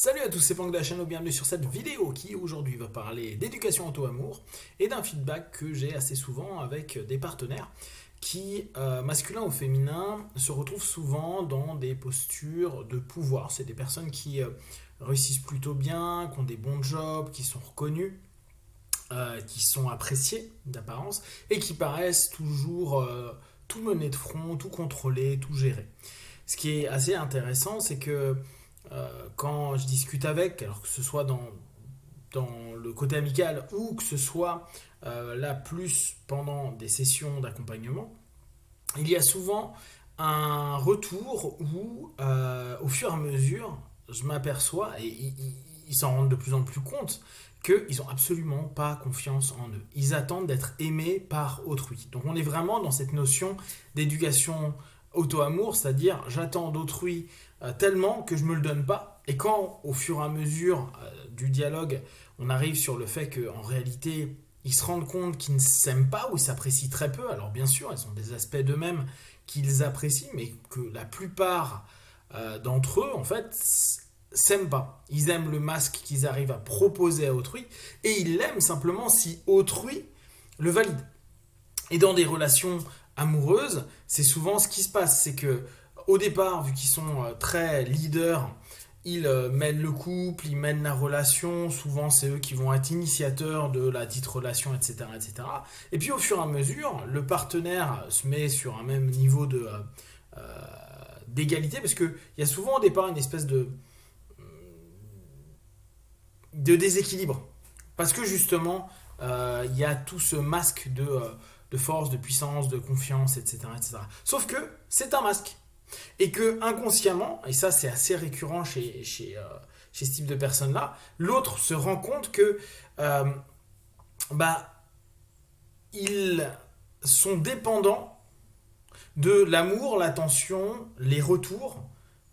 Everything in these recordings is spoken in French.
Salut à tous, c'est Pank de la chaîne, bienvenue sur cette vidéo qui aujourd'hui va parler d'éducation auto-amour et d'un feedback que j'ai assez souvent avec des partenaires qui, masculins ou féminins, se retrouvent souvent dans des postures de pouvoir. C'est des personnes qui réussissent plutôt bien, qui ont des bons jobs, qui sont reconnus, qui sont appréciés d'apparence et qui paraissent toujours tout mener de front, tout contrôler, tout gérer. Ce qui est assez intéressant, c'est que quand je discute avec, alors que ce soit dans le côté amical ou que ce soit là plus pendant des sessions d'accompagnement, il y a souvent un retour où au fur et à mesure, je m'aperçois, et ils s'en rendent de plus en plus compte, qu'ils n'ont absolument pas confiance en eux. Ils attendent d'être aimés par autrui. Donc on est vraiment dans cette notion d'éducation auto-amour, c'est-à-dire j'attends d'autrui tellement que je ne me le donne pas. Et quand au fur et à mesure du dialogue, on arrive sur le fait qu'en réalité, ils se rendent compte qu'ils ne s'aiment pas ou ils s'apprécient très peu, alors bien sûr, ils ont des aspects d'eux-mêmes qu'ils apprécient, mais que la plupart d'entre eux, en fait, s'aiment pas. Ils aiment le masque qu'ils arrivent à proposer à autrui et ils l'aiment simplement si autrui le valide. Et dans des relations amoureuses, c'est souvent ce qui se passe, c'est que au départ, vu qu'ils sont très leaders, ils mènent le couple, ils mènent la relation, souvent c'est eux qui vont être initiateurs de la dite relation, etc., etc. Et puis au fur et à mesure, le partenaire se met sur un même niveau d'égalité, parce qu'il y a souvent au départ une espèce de déséquilibre. Parce que justement, il y a tout ce masque de force, de puissance, de confiance, etc., etc. Sauf que c'est un masque. Et que inconsciemment, et ça c'est assez récurrent chez ce type de personnes-là, l'autre se rend compte que ils sont dépendants de l'amour, l'attention, les retours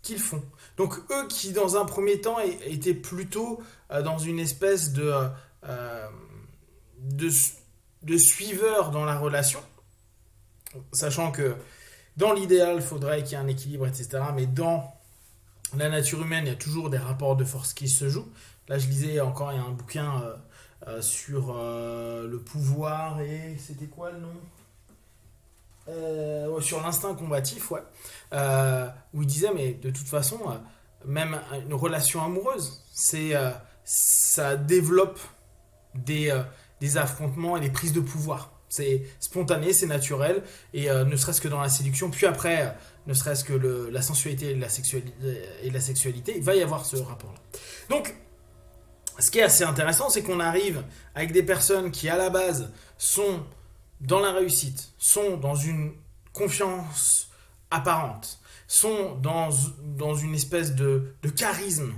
qu'ils font. Donc eux qui dans un premier temps étaient plutôt dans une espèce de, de suiveur dans la relation, sachant que dans l'idéal, il faudrait qu'il y ait un équilibre, etc. Mais dans la nature humaine, il y a toujours des rapports de force qui se jouent. Là, je lisais encore, il y a un bouquin sur le pouvoir et c'était quoi le nom sur l'instinct combatif, ouais. Où il disait, mais de toute façon, même une relation amoureuse, ça développe des affrontements et des prises de pouvoir. C'est spontané, c'est naturel, et ne serait-ce que dans la séduction, puis après, ne serait-ce que la sensualité et la sexualité, il va y avoir ce rapport-là. Donc, ce qui est assez intéressant, c'est qu'on arrive avec des personnes qui, à la base, sont dans la réussite, sont dans une confiance apparente, sont dans une espèce de charisme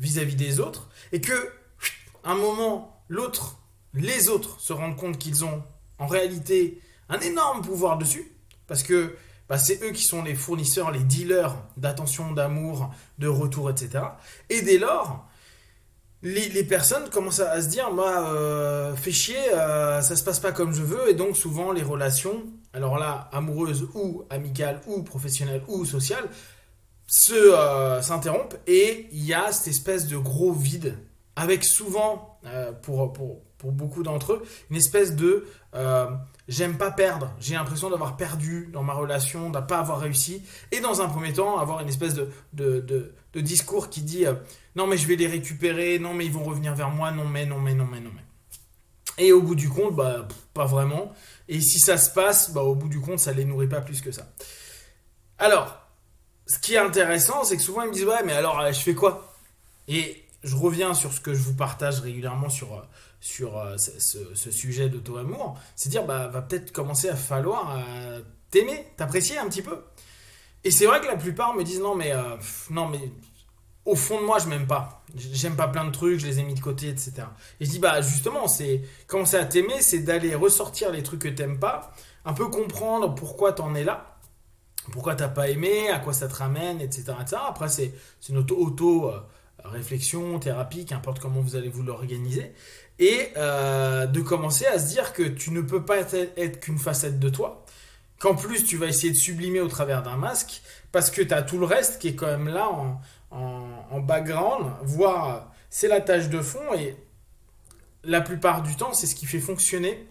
vis-à-vis des autres, et que, à un moment, les autres se rendent compte qu'ils ont en réalité un énorme pouvoir dessus, parce que c'est eux qui sont les fournisseurs, les dealers d'attention, d'amour, de retour, etc. Et dès lors, les personnes commencent à se dire, fais chier, ça se passe pas comme je veux, et donc souvent les relations, alors là, amoureuses ou amicales ou professionnelles ou sociales, s'interrompent, et il y a cette espèce de gros vide, avec souvent, pour beaucoup d'entre eux, une espèce de j'aime pas perdre, j'ai l'impression d'avoir perdu dans ma relation, de ne pas avoir réussi, et dans un premier temps, avoir une espèce de discours qui dit non mais je vais les récupérer, non mais ils vont revenir vers moi, non mais, non mais, non mais, non mais. Et au bout du compte, pas vraiment. Et si ça se passe, au bout du compte, ça les nourrit pas plus que ça. Alors, ce qui est intéressant, c'est que souvent ils me disent ouais mais alors je fais quoi? Et je reviens sur ce que je vous partage régulièrement sur ce sujet d'auto-amour, c'est dire va peut-être commencer à falloir t'aimer, t'apprécier un petit peu. Et c'est vrai que la plupart me disent non mais au fond de moi je m'aime pas, j'aime pas plein de trucs, je les ai mis de côté, etc. Et je dis justement, c'est commencer à t'aimer, c'est d'aller ressortir les trucs que t'aimes pas, un peu comprendre pourquoi t'en es là, pourquoi t'as pas aimé, à quoi ça te ramène, etc. etc. Après c'est une auto réflexion, thérapie, qu'importe comment vous allez vous l'organiser, et de commencer à se dire que tu ne peux pas être qu'une facette de toi, qu'en plus tu vas essayer de sublimer au travers d'un masque, parce que tu as tout le reste qui est quand même là en background, voire c'est la tâche de fond, et la plupart du temps, c'est ce qui fait fonctionner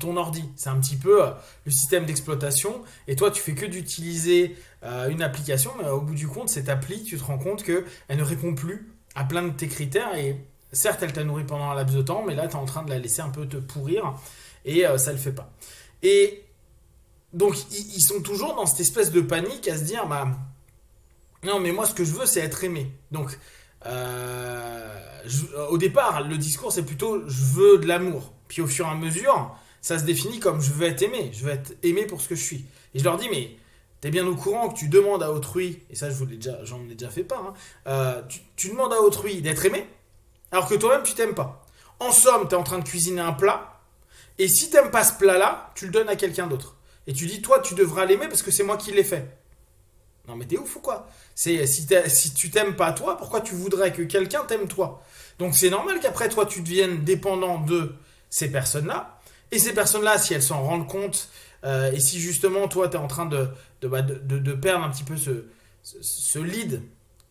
ton ordi. C'est un petit peu le système d'exploitation, et toi tu fais que d'utiliser une application, mais au bout du compte, cette appli, tu te rends compte qu'elle ne répond plus à plein de tes critères, et certes, elle t'a nourri pendant un laps de temps, mais là, tu es en train de la laisser un peu te pourrir, et ça ne le fait pas. Et donc, ils sont toujours dans cette espèce de panique à se dire, bah, non, mais moi, ce que je veux, c'est être aimé. Donc, au départ, le discours, c'est plutôt, je veux de l'amour. Puis au fur et à mesure, ça se définit comme, je veux être aimé. Je veux être aimé pour ce que je suis. Et je leur dis, mais t'es bien au courant que tu demandes à autrui, et ça, j'en ai déjà fait part, hein, tu demandes à autrui d'être aimé, alors que toi-même, tu t'aimes pas. En somme, tu es en train de cuisiner un plat, et si t'aimes pas ce plat-là, tu le donnes à quelqu'un d'autre. Et tu dis, toi, tu devras l'aimer parce que c'est moi qui l'ai fait. Non, mais t'es ouf ou quoi? Si tu t'aimes pas toi, pourquoi tu voudrais que quelqu'un t'aime toi? Donc c'est normal qu'après toi, tu deviennes dépendant de ces personnes-là. Et ces personnes-là, si elles s'en rendent compte, et si justement, toi, t'es en train de perdre un petit peu ce lead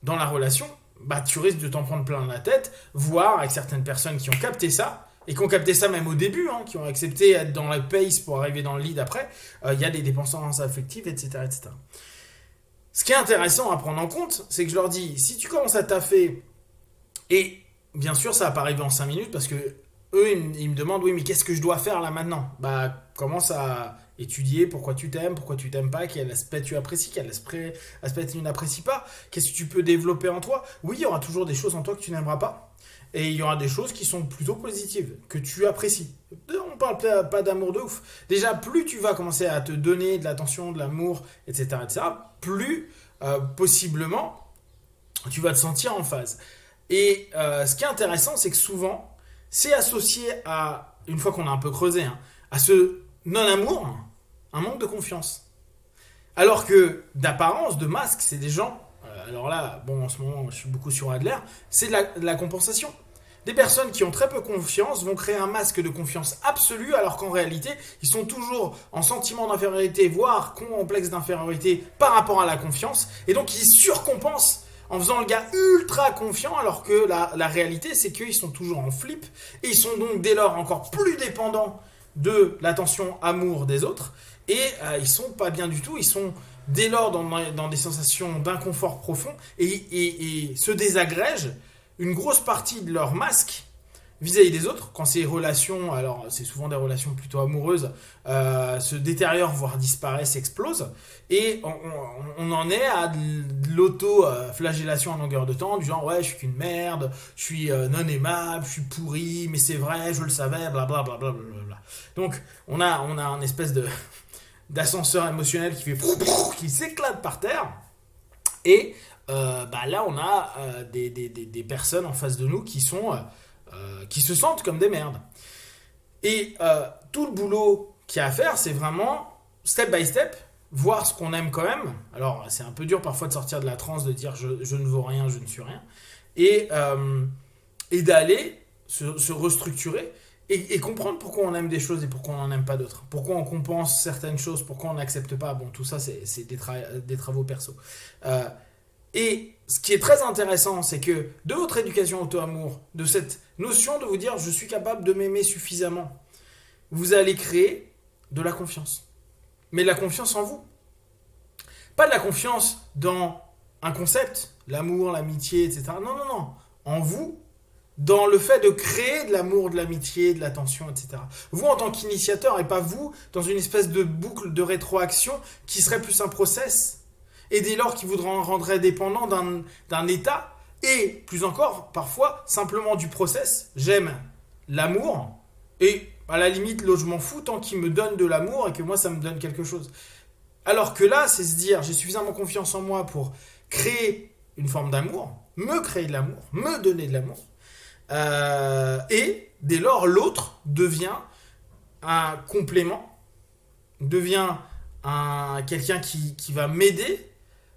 dans la relation, bah tu risques de t'en prendre plein la tête, voire avec certaines personnes qui ont capté ça, et qui ont capté ça même au début, hein, qui ont accepté d'être dans la pace pour arriver dans le lead après, il y a des dépendances affectives, etc., etc. Ce qui est intéressant à prendre en compte, c'est que je leur dis, si tu commences à taffer, et bien sûr ça va pas arriver en 5 minutes, parce que eux ils me demandent, oui mais qu'est-ce que je dois faire là maintenant? Bah commence à étudier pourquoi tu t'aimes pas, quel aspect tu apprécies, quel aspect tu n'apprécies pas, qu'est-ce que tu peux développer en toi. Oui, il y aura toujours des choses en toi que tu n'aimeras pas, et il y aura des choses qui sont plutôt positives, que tu apprécies. On parle pas d'amour de ouf. Déjà, plus tu vas commencer à te donner de l'attention, de l'amour, etc., plus possiblement tu vas te sentir en phase. Et ce qui est intéressant, c'est que souvent, c'est associé à, une fois qu'on a un peu creusé, hein, à ce non-amour, un manque de confiance. Alors que d'apparence, de masque, c'est des gens, alors là, bon, en ce moment, je suis beaucoup sur Adler, c'est de la compensation. Des personnes qui ont très peu confiance vont créer un masque de confiance absolue, alors qu'en réalité, ils sont toujours en sentiment d'infériorité, voire complexe d'infériorité par rapport à la confiance, et donc ils surcompensent en faisant le gars ultra confiant, alors que la réalité, c'est qu'ils sont toujours en flip, et ils sont donc dès lors encore plus dépendants de l'attention, amour des autres, et ils sont pas bien du tout, ils sont dès lors dans des sensations d'inconfort profond, et se désagrègent une grosse partie de leur masque vis-à-vis des autres, quand ces relations, alors c'est souvent des relations plutôt amoureuses, se détériorent, voire disparaissent, explosent, et on en est à de l'auto-flagellation en longueur de temps, du genre ouais je suis qu'une merde, je suis non aimable, je suis pourri, mais c'est vrai, je le savais, blablabla. Bla, bla, bla, bla. Donc on a un espèce d'ascenseur émotionnel qui s'éclate par terre, et bah là on a des personnes en face de nous qui se sentent comme des merdes. Et tout le boulot qu'il y a à faire, c'est vraiment step by step, voir ce qu'on aime quand même. Alors c'est un peu dur parfois de sortir de la transe, de dire je ne vaux rien, je ne suis rien, et d'aller se restructurer, et comprendre pourquoi on aime des choses et pourquoi on n'en aime pas d'autres. Pourquoi on compense certaines choses, pourquoi on n'accepte pas. Bon, tout ça, c'est des travaux perso. Et ce qui est très intéressant, c'est que de votre éducation auto-amour, de cette notion de vous dire je suis capable de m'aimer suffisamment, vous allez créer de la confiance. Mais de la confiance en vous. Pas de la confiance dans un concept, l'amour, l'amitié, etc. Non, non, non. En vous, dans le fait de créer de l'amour, de l'amitié, de l'attention, etc. Vous en tant qu'initiateur, et pas vous dans une espèce de boucle de rétroaction qui serait plus un process, et dès lors qui vous rendrait dépendant d'un état, et plus encore, parfois, simplement du process. J'aime l'amour, et à la limite, là, je m'en fous tant qu'il me donne de l'amour et que moi, ça me donne quelque chose. Alors que là, c'est se dire, j'ai suffisamment confiance en moi pour créer une forme d'amour, me créer de l'amour, me donner de l'amour, et dès lors, l'autre devient un complément, devient quelqu'un qui va m'aider,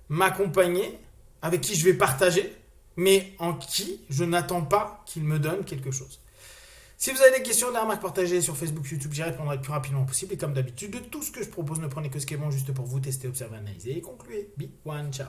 m'accompagner, avec qui je vais partager, mais en qui je n'attends pas qu'il me donne quelque chose. Si vous avez des questions, des remarques partagées sur Facebook, YouTube, j'y répondrai le plus rapidement possible. Et comme d'habitude, de tout ce que je propose, ne prenez que ce qui est bon juste pour vous tester, observer, analyser et concluez. Big one, ciao.